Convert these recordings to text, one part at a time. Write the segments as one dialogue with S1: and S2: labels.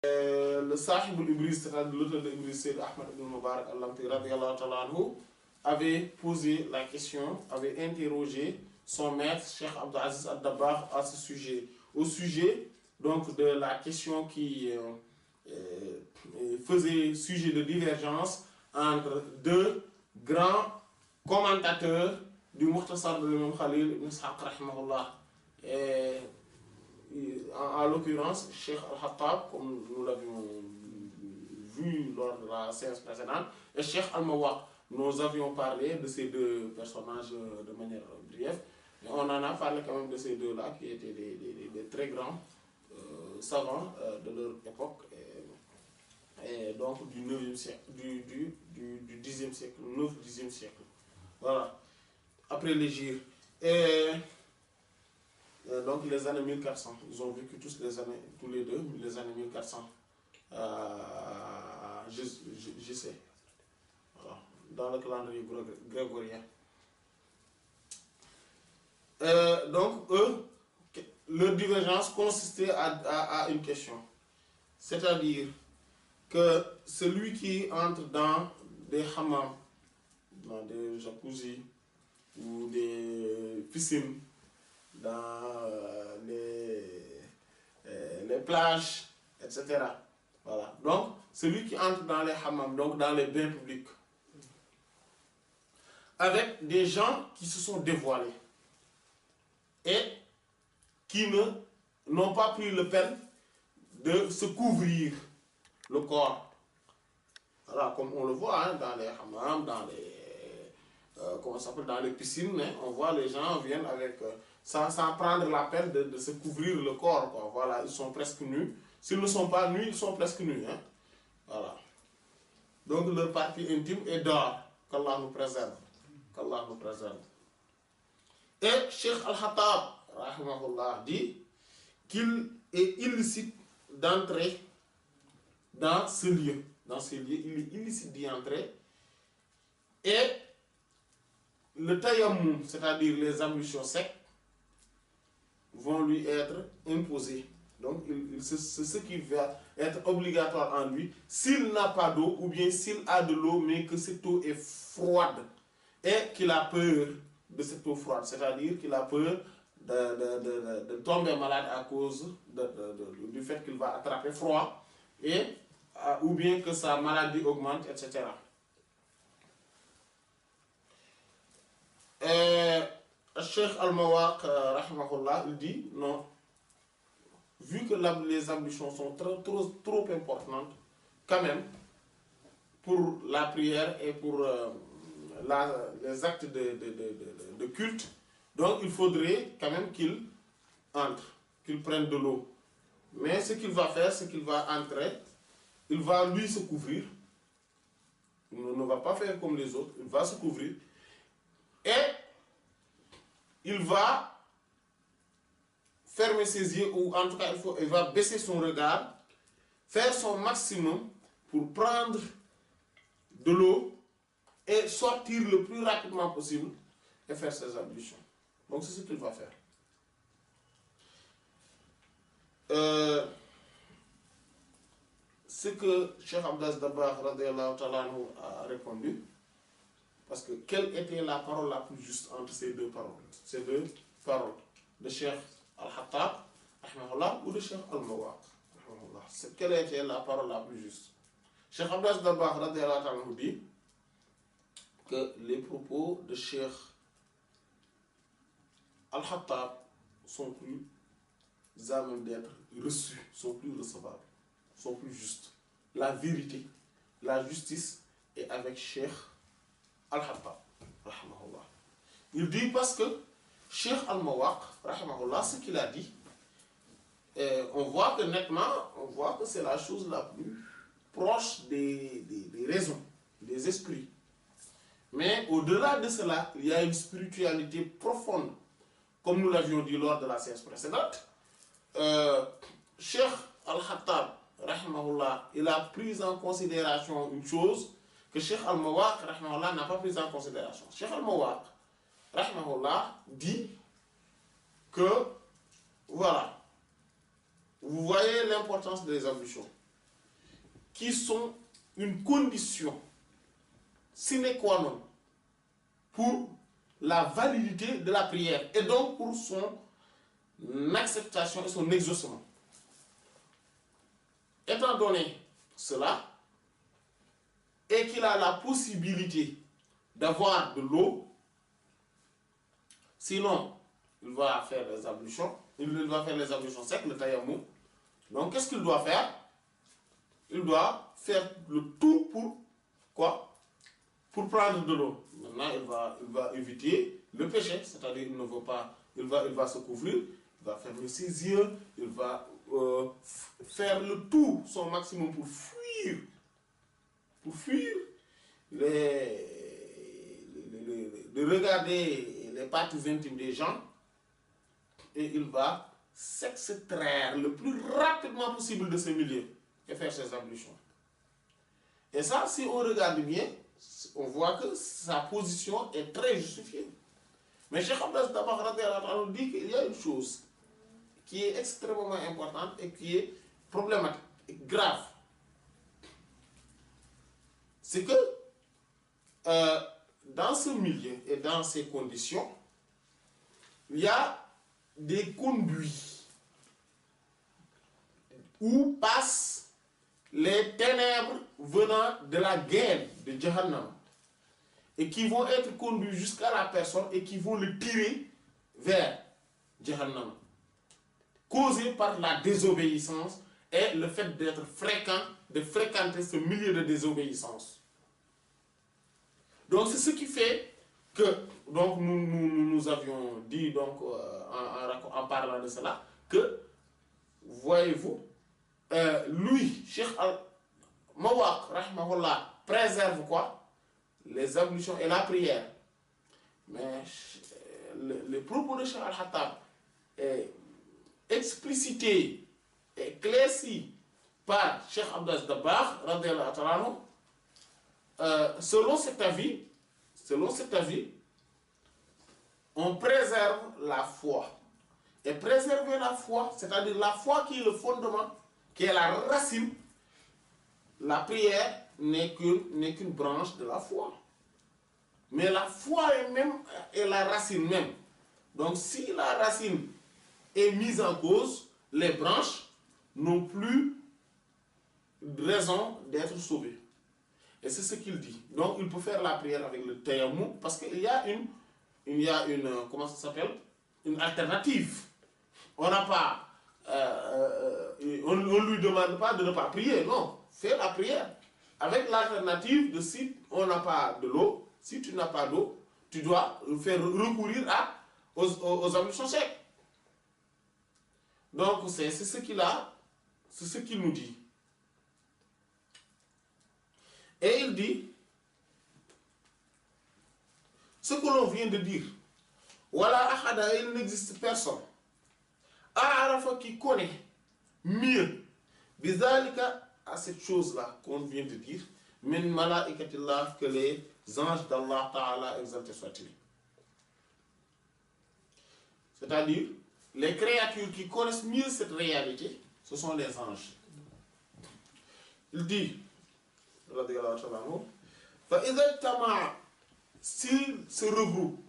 S1: Le Sahib al-Ibriz, c'est-à-dire l'auteur de l'Ibriz, c'est Ahmad ibn Mubarak al-Lamti, radiyallahu ta'ala anhu, avait posé la question, avait interrogé son maître, Cheikh Abdul Aziz al-Dabbagh, à ce sujet. Au sujet donc de la question qui faisait sujet de divergence entre deux grands commentateurs du Mukhtasar de l'imam Khalil ibn Ishaq rahimahullah. En l'occurrence, Cheikh Al-Hattab, comme nous l'avions vu lors de la séance précédente, et Cheikh Al-Mawaq. Nous avions parlé de ces deux personnages de manière brève, mais on en a parlé quand même de ces deux-là qui étaient des très grands savants de leur époque, et donc du 9e siècle, du 10e siècle, 9-10e siècle. Voilà, après l'Hégire. Et donc les années 1400, ils ont vécu tous les deux, les années 1400. Je sais. Voilà, dans le calendrier grégorien. Donc, eux, leur divergence consistait à une question. C'est-à-dire que celui qui entre dans des hammams, dans des jacuzzi ou des piscines, dans les plages, etc. Voilà. Donc, celui qui entre dans les hammams, donc dans les bains publics, avec des gens qui se sont dévoilés et qui n'ont pas pris le peine de se couvrir le corps. Voilà, comme on le voit hein, dans les hammams, dans les comment ça s'appelle, dans les piscines, mais on voit les gens viennent avec sans prendre la peine de se couvrir le corps, quoi. Voilà, ils sont presque nus. S'ils ne sont pas nus, ils sont presque nus. Hein. Voilà. Donc leur partie intime est dehors. Qu'Allah nous préserve. Qu'Allah nous préserve. Et Cheikh Al-Hattab, rahimahullah, dit qu'il est illicite d'entrer dans ce lieu. Dans ces lieux, il est illicite d'y entrer. Et le tayammum, c'est-à-dire les ablutions secs, vont lui être imposées. Donc, c'est ce qui va être obligatoire en lui s'il n'a pas d'eau ou bien s'il a de l'eau mais que cette eau est froide et qu'il a peur de cette eau froide. C'est-à-dire qu'il a peur de tomber malade à cause du fait qu'il va attraper froid et, ou bien que sa maladie augmente, etc. Cheikh Al-Mawaq, rahimahullah, il dit non, vu que les ablutions sont trop importantes, quand même, pour la prière et pour les actes de culte, donc il faudrait quand même qu'il entre, qu'il prenne de l'eau. Mais ce qu'il va faire, c'est qu'il va entrer, il va lui se couvrir, il ne va pas faire comme les autres, il va se couvrir, et il va fermer ses yeux, ou en tout cas il va baisser son regard, faire son maximum pour prendre de l'eau et sortir le plus rapidement possible et faire ses ablutions. Donc c'est ce qu'il va faire. Ce que Cheikh Abdel Dabbagh radiyallahu ta'ala anhu a répondu, parce que quelle était la parole la plus juste entre ces deux paroles de Cheikh Al-Hattab ou de Cheikh Al-Mawaq? Quelle était la parole la plus juste? Cheikh Abdel Dabbagh radiyallahu ta'ala anhu dit que les propos de Cheikh Al-Hattab sont plus à même d'être reçus, sont plus recevables, sont plus justes. La vérité, la justice est avec Cheikh Al-Hattab, rahimahullah. Il dit parce que Cheikh Al-Mawaq, rahimahullah, ce qu'il a dit, on voit que nettement, on voit que c'est la chose la plus proche des raisons, des esprits. Mais au-delà de cela, il y a une spiritualité profonde, comme nous l'avions dit lors de la séance précédente. Cheikh Al-Hattab, rahimahullah, il a pris en considération une chose que Cheikh Al-Mawaq, rahimahullah, n'a pas prise en considération. Cheikh Al-Mawaq, rahimahullah, dit que, voilà, vous voyez l'importance des ablutions. qui sont une condition sine qua non pour la validité de la prière et donc pour son acceptation et son exaucement. Étant donné cela, et qu'il a la possibilité d'avoir de l'eau, sinon il va faire les ablutions, secs, le tayammum. Donc qu'est-ce qu'il doit faire? Il doit faire le tout pour quoi? Pour prendre de l'eau. Maintenant il va éviter le péché, c'est-à-dire il ne veut pas, il va se couvrir, il va fermer ses yeux, il va faire le tout, son maximum pour fuir de regarder les parties intimes des gens, et il va s'extraire le plus rapidement possible de ce milieu et faire ses ablutions. Et ça, si on regarde bien, on voit que sa position est très justifiée. Mais Cheikh Abbas Dabakh nous dit qu'il y a une chose qui est extrêmement importante et qui est problématique et grave. C'est que dans ce milieu et dans ces conditions, il y a des conduits où passent les ténèbres venant de la guerre de Jahannam et qui vont être conduits jusqu'à la personne et qui vont le tirer vers Jahannam, causé par la désobéissance et le fait d'être fréquent, de fréquenter ce milieu de désobéissance. Donc c'est ce qui fait que, donc nous avions dit donc en parlant de cela, que, voyez-vous, lui, Cheikh Al-Mawaq, rahimahullah, préserve quoi? Les ablutions et la prière. Mais les propos de Cheikh Al-Hattab est explicité, éclairci par Cheikh Abbas Dabakh, radiyallahu ta'ala, selon cet avis, on préserve la foi. Et préserver la foi, c'est-à-dire la foi qui est le fondement, qui est la racine, la prière n'est qu'une branche de la foi. Mais la foi elle-même est la racine même. Donc si la racine est mise en cause, les branches n'ont plus de raison d'être sauvées. Et c'est ce qu'il dit. Donc il peut faire la prière avec le tayammum parce qu'il y a une comment ça s'appelle? Une alternative. On n'a pas, on ne lui demande pas de ne pas prier, non. Fais la prière. Avec l'alternative de si on n'a pas de l'eau, si tu n'as pas d'eau, tu dois faire recourir aux ablutions secs. Donc c'est ce qu'il a, c'est ce qu'il nous dit. Et il dit ce que l'on vient de dire. Voilà, ahada, il n'existe personne. Arafa qui connaît mieux bizalika à cette chose-là qu'on vient de dire, min malaikatillah, que les anges d'Allah Ta'ala exalté soit-il. C'est-à-dire, les créatures qui connaissent mieux cette réalité, ce sont les anges. Il dit, s'ils se regroupent,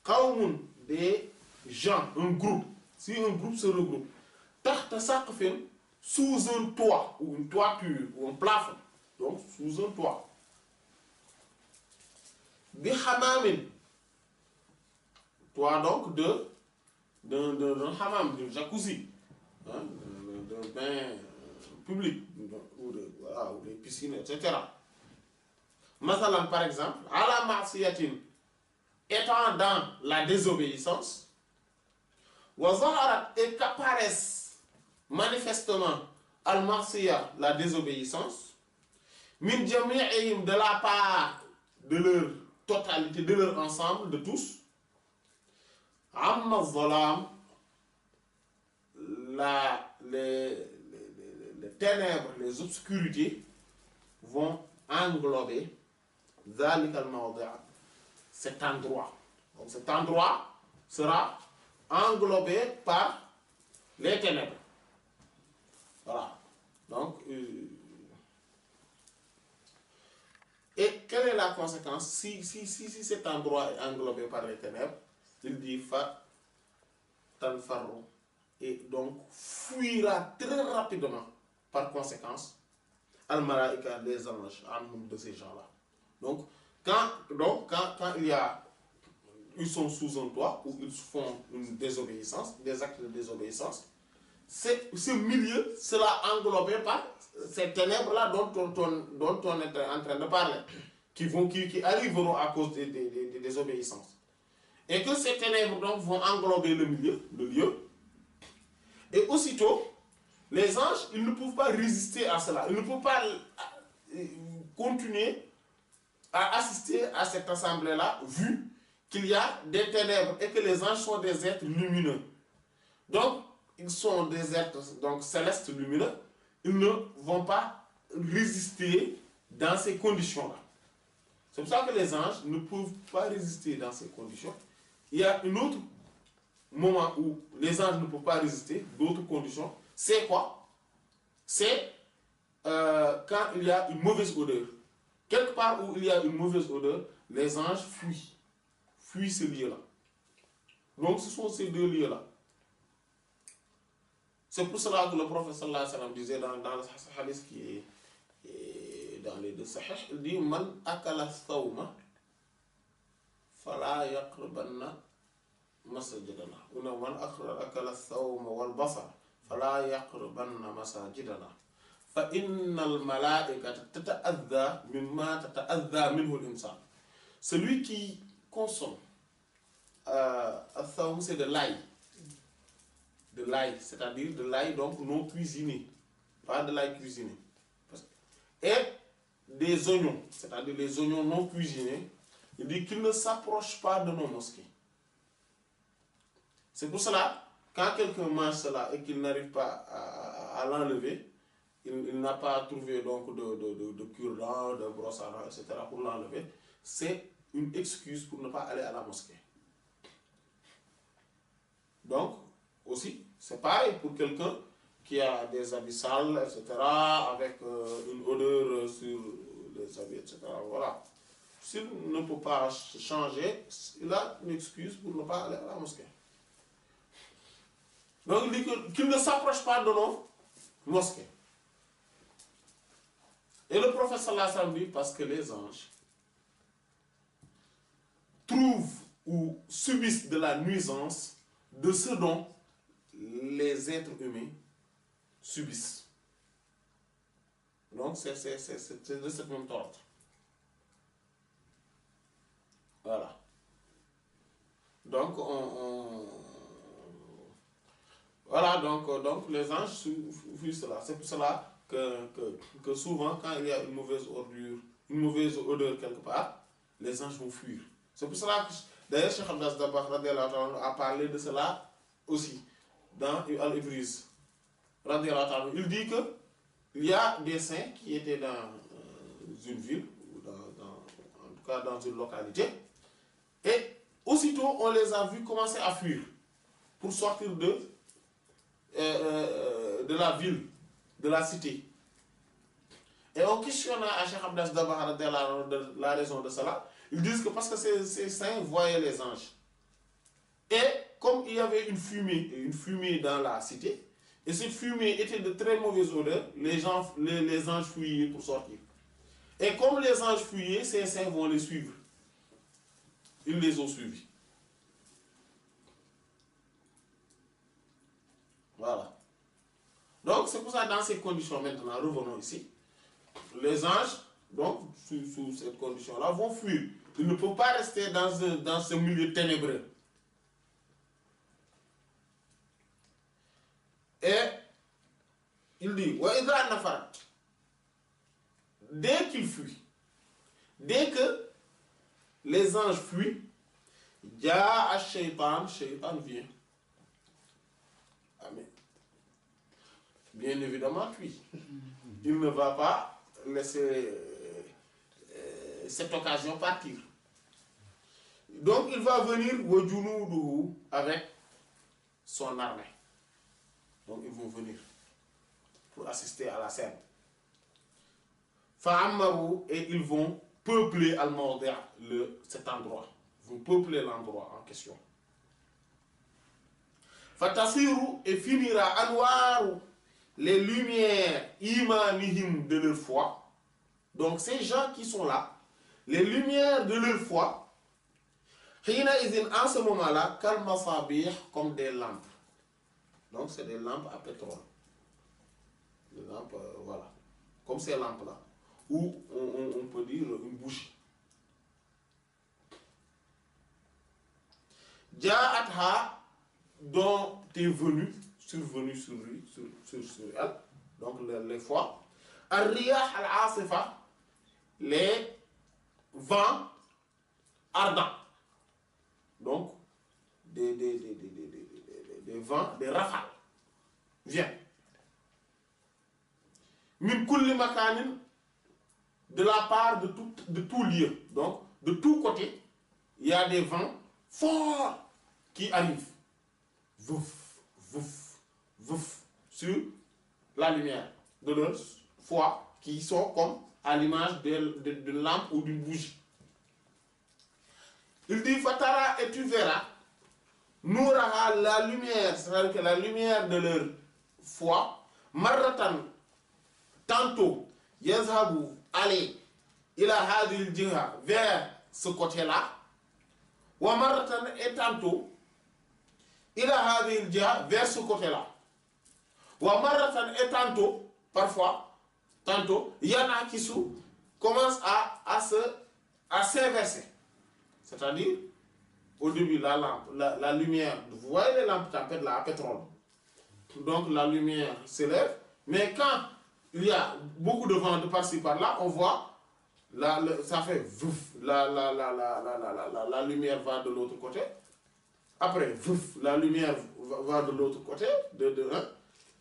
S1: qawmun, des gens, un groupe, si un groupe se regroupe, tahta saqfin, sous un toit, ou une toiture, ou un plafond, donc sous un toit, bi hamamin, toit donc d'un hammam, d'un jacuzzi, hein, d'un bain public, ou des piscines, etc. Masalan, par exemple, à la ma'siyatin, étant dans la désobéissance, et qu'apparaissent manifestement al-ma'siya, la désobéissance, min jami'ihim, de la part de leur totalité, de leur ensemble, de tous, amma zalam, les ténèbres, les obscurités vont englober cet endroit. Donc cet endroit sera englobé par les ténèbres. Voilà. Donc la conséquence, si cet endroit est englobé par les ténèbres, il dit fa tanfarru, et donc fuira très rapidement, par conséquence, al-malaïka, les anges, anhum, de ces gens-là. Donc, quand ils sont sous un toit, ou ils font une désobéissance, des actes de désobéissance, ce milieu sera englobé par ces ténèbres-là dont on est en train de parler, qui arriveront à cause des désobéissances. Et que ces ténèbres donc vont englober le milieu, le lieu, et aussitôt, les anges, ils ne peuvent pas résister à cela, ils ne peuvent pas continuer à assister à cette assemblée-là, vu qu'il y a des ténèbres et que les anges sont des êtres lumineux. Donc, ils sont des êtres donc, célestes lumineux, ils ne vont pas résister dans ces conditions-là. C'est pour ça que les anges ne peuvent pas résister dans ces conditions. Il y a un autre moment où les anges ne peuvent pas résister, d'autres conditions. C'est quoi? C'est quand il y a une mauvaise odeur. Quelque part où il y a une mauvaise odeur, les anges fuient ce lieu-là. Donc ce sont ces deux lieux-là. C'est pour cela que le prophète sallallahu alayhi wa sallam disait dans le hadith qui est dans les deux sahih, il dit man akala thawma fala yaqrabanna masajidana. Ou man akala thawma wal basar fala yaqrabanna masajidana. Fa innal malaikata tata'adha mimma tata'adha minhu al-insan. Celui qui consomme al-thawm, c'est de l'ail. De l'ail, c'est-à-dire de l'ail donc non cuisiné, pas de l'ail cuisiné. Et des oignons, c'est-à-dire les oignons non cuisinés, il dit qu'ils ne s'approchent pas de nos mosquées. C'est pour cela, quand quelqu'un mange cela et qu'il n'arrive pas à l'enlever, il n'a pas trouvé donc de cure-dent, de brosse à dents, etc. pour l'enlever, c'est une excuse pour ne pas aller à la mosquée. Donc, aussi, c'est pareil pour quelqu'un qui a des habits sales, etc., avec une odeur sur les habits, etc. Voilà. S'il ne peut pas changer, il a une excuse pour ne pas aller à la mosquée. Donc il dit qu'il ne s'approche pas de nos mosquées. Et le prophète sallallahu alayhi wa sallam dit parce que les anges trouvent ou subissent de la nuisance de ce dont les êtres humains subissent. Donc c'est de cette même ordre. Voilà. Donc voilà, donc les anges fuient cela. C'est pour cela que souvent quand il y a une mauvaise odeur quelque part, les anges vont fuir. C'est pour cela que d'ailleurs Cheikh Abdas Dabakh a parlé de cela aussi dans Al-Ibriz. Il dit que il y a des saints qui étaient dans une ville, ou en tout cas dans une localité, et aussitôt on les a vus commencer à fuir pour sortir de la ville, de la cité. Et on questionna à Cheikh Abdas Dabakh de la raison de cela. Ils disent que parce que ces saints voyaient les anges. Et comme il y avait une fumée dans la cité, et cette fumée était de très mauvaise odeur, les anges fuyaient pour sortir. Et comme les anges fuyaient, ces saints vont les suivre. Ils les ont suivis. Voilà. Donc c'est pour ça, dans ces conditions maintenant, revenons ici, les anges, donc sous cette condition-là, vont fuir. Ils ne peuvent pas rester dans ce milieu ténébreux. Et il dit, dès qu'ils fuient, dès que les anges fuient, Shaitan vient. Amen. Bien évidemment, lui, il ne va pas laisser cette occasion partir. Donc il va venir avec son armée. Donc ils vont venir pour assister à la scène. Et ils vont peuplez cet endroit. Vous peuplez l'endroit en question. Fatasiru et finira anwaru, les lumières imanihim de leur foi. Donc ces gens qui sont là, les lumières de leur foi, en ce moment-là, comme des lampes. Donc c'est des lampes à pétrole. Des lampes, voilà. Comme ces lampes-là. Ou on peut dire une bougie. Ja'atha, dont est venu, survenu sur lui, sur elle, donc les fois. Ar-riyah al-asifa, les vents ardents. Donc, des vents, des rafales. Viens. Min kulli makanin, de la part de tout lieu. Donc, de tous côtés, il y a des vents forts qui arrivent. Vouf, vouf, vouf, sur la lumière de leur foi, qui sont comme à l'image d'une lampe ou d'une bougie. Il dit, Fatara, et tu verras, Nouraha, la lumière, c'est-à-dire que la lumière de leur foi, Marratan, tantôt, Yazhabu, allez, il a hadil djiha, vers ce côté-là, Wa Marratan, et tantôt, il a hadil djiha, vers ce côté-là. Wa Marratan, et tantôt, parfois, tantôt, Yana Kisu commence à s'inverser. C'est-à-dire, au début, la lampe, la lumière, vous voyez les lampes tempêtes là à pétrole. Donc la lumière s'élève, mais quand il y a beaucoup de vent de par-ci par-là, on voit, ça fait vouf, la lumière va de l'autre côté. Après, vouf, la lumière va de l'autre côté,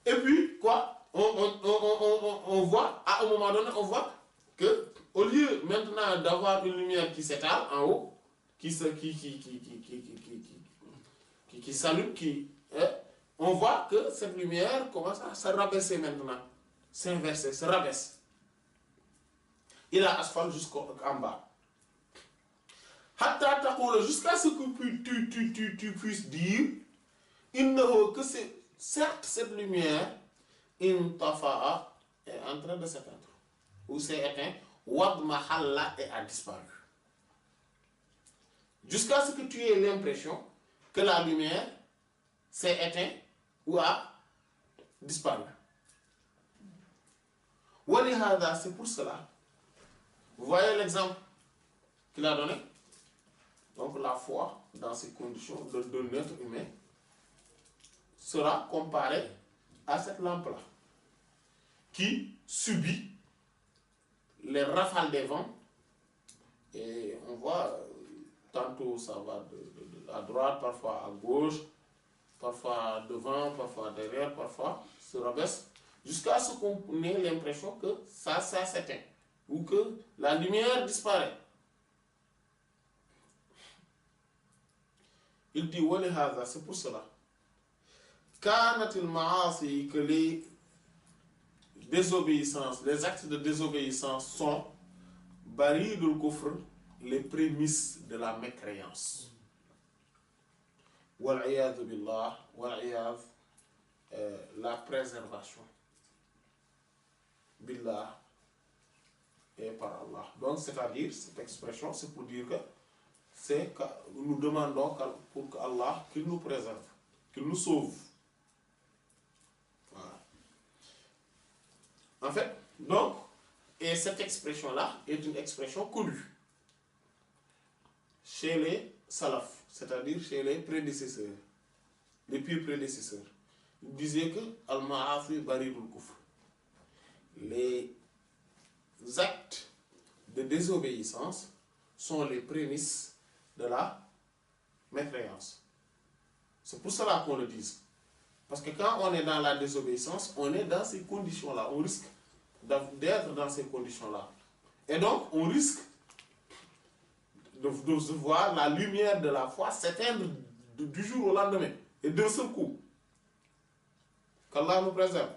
S1: et puis, quoi, on voit, à un moment donné, on voit que, au lieu maintenant d'avoir une lumière qui s'étale en haut, qui s'allume, on voit que cette lumière commence à se rabaisser maintenant, s'inverser, se rabaisse. Il a asphalte jusqu'en bas. Hatta taqula, jusqu'à ce que tu puisses dire, que c'est certes cette lumière, intafa'a, est en train de s'éteindre, ou s'est éteint, wadmahalla, et a disparu. Jusqu'à ce que tu aies l'impression que la lumière s'est éteinte ou a disparu. Walihada, c'est pour cela. Vous voyez l'exemple qu'il a donné? Donc la foi, dans ces conditions de l'être humain, sera comparée à cette lampe-là, qui subit les rafales des vents. Et on voit, tantôt ça va à droite, parfois à gauche, parfois devant, parfois derrière, parfois se rabaisse, jusqu'à ce qu'on ait l'impression que ça s'éteint, ou que la lumière disparaît. Il dit, c'est pour cela. Kanatil ma'asi, que les désobéissances, les actes de désobéissance sont baridul kufr, les prémices de la mécréance. Wal'iyadhu billah, wal'iyadh, la préservation. Billah et par Allah. Donc, c'est-à-dire, cette expression, c'est pour dire que c'est que nous demandons pour qu'Allah, qu'il nous préserve, qu'il nous sauve. Voilà. En fait, donc, et cette expression-là est une expression connue chez les salafs, c'est-à-dire chez les prédécesseurs, les pieux prédécesseurs. Ils disaient que Al-Ma'afi Baridul Kufr. Les actes de désobéissance sont les prémices de la mécréance. C'est pour cela qu'on le dise. Parce que quand on est dans la désobéissance, on est dans ces conditions-là. On risque d'être dans ces conditions-là. Et donc, on risque de voir la lumière de la foi s'éteindre du jour au lendemain. Et d'un seul coup. Qu'Allah nous préserve.